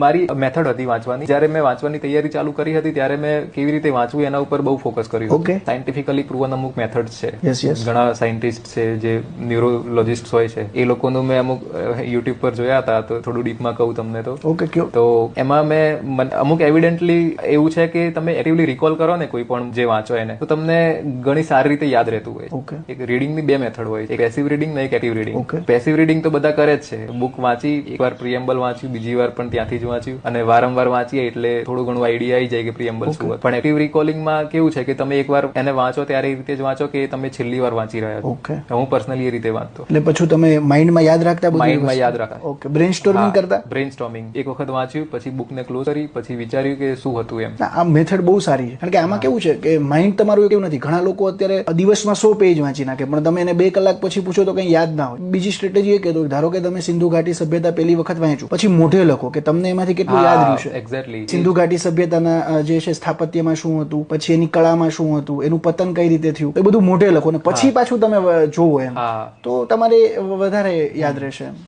મારી મેથડ હતી વાંચવાની. જ્યારે મેં વાંચવાની તૈયારી ચાલુ કરી હતી ત્યારે મેં કેવી રીતે વાંચવું એના ઉપર બહુ ફોકસ કર્યું. સાયન્ટિફિકલી પ્રૂવન અમુક મેથડ્સ છે. ઘણા સાયન્ટિસ્ટ છે જે ન્યુરોલોજીસ્ટ હોય છે એ લોકોનું મેં અમુક યુટ્યુબ પર જોયા હતા. તો થોડું ડીપમાં કહું તમને તો એમાં મેં અમુક એવિડન્ટલી એવું છે કે તમે એક્ટિવલી રિકોલ કરો ને કોઈ પણ જે વાંચો એને તો તમને ઘણી સારી રીતે યાદ રહેતું હોય. એક રીડિંગની બે મેથડ હોય, એક પેસિવ રીડિંગ ને એક એક્ટિવ રીડિંગ. પેસિવ રીડિંગ તો બધા કરે જ છે. બુક વાંચી, એકવાર પ્રિએમ્બલ વાંચ્યું, બીજી વાર પણ ત્યાંથી જ વાંચ્યું અને વારંવાર વાંચીએ એટલે થોડું ઘણું આઈડિયા આવી જાય કે પ્રિએમ્બલ શું હોય. પણ એક્ટિવ રિકોલિંગમાં કેવું છે કે તમે એકવાર એને વાંચો ત્યારે એ રીતે જ વાંચો કે તમે છેલ્લી વાર વાંચી રહ્યા છો. હું પર્સનલી એ રીતે વાંચતો. એટલે પછી તમે માઇન્ડમાં યાદ રાખતા, માઇન્ડમાં યાદ રાખતા. ઓકે, બ્રેઇનસ્ટોર્મિંગ કરતા. બ્રેઇનસ્ટોર્મિંગ એક વખત વાંચ્યું, પછી બુકને ક્લોઝ કરી, પછી વિચાર્યું કે શું હતું એમ. આ મેથડ બહુ સારી છે. કારણ કે આમાં કેવું છે કે માઇન્ડ તમારું કેવું નથી. ઘણા લોકો અત્યારે દિવસમાં 100 પેજ વાંચી નાખે પણ તમે એને 2 કલાક પછી પૂછો તો કઈ યાદ ના હોય. બીજી સ્ટ્રેટેજી એ કે ધારો કે તમે સિંધુ ઘાટી સભ્યતા પહેલી વખત વાંચ્યું, પછી મોઢે લખો કે તમને એમાંથી કેટલું યાદ રહ્યું છે. એક્ઝેક્ટલી. સિંધુ ઘાટી સભ્યતાના જે છે સ્થાપત્યમાં શું હતું, પછી એની કળામાં શું હતું, એનું પતન કઈ રીતે થયું, એ બધું મોઢે લખો ને પછી પાછું તમે જોવો એમ તો તમારે વધારે યાદ રહેશે.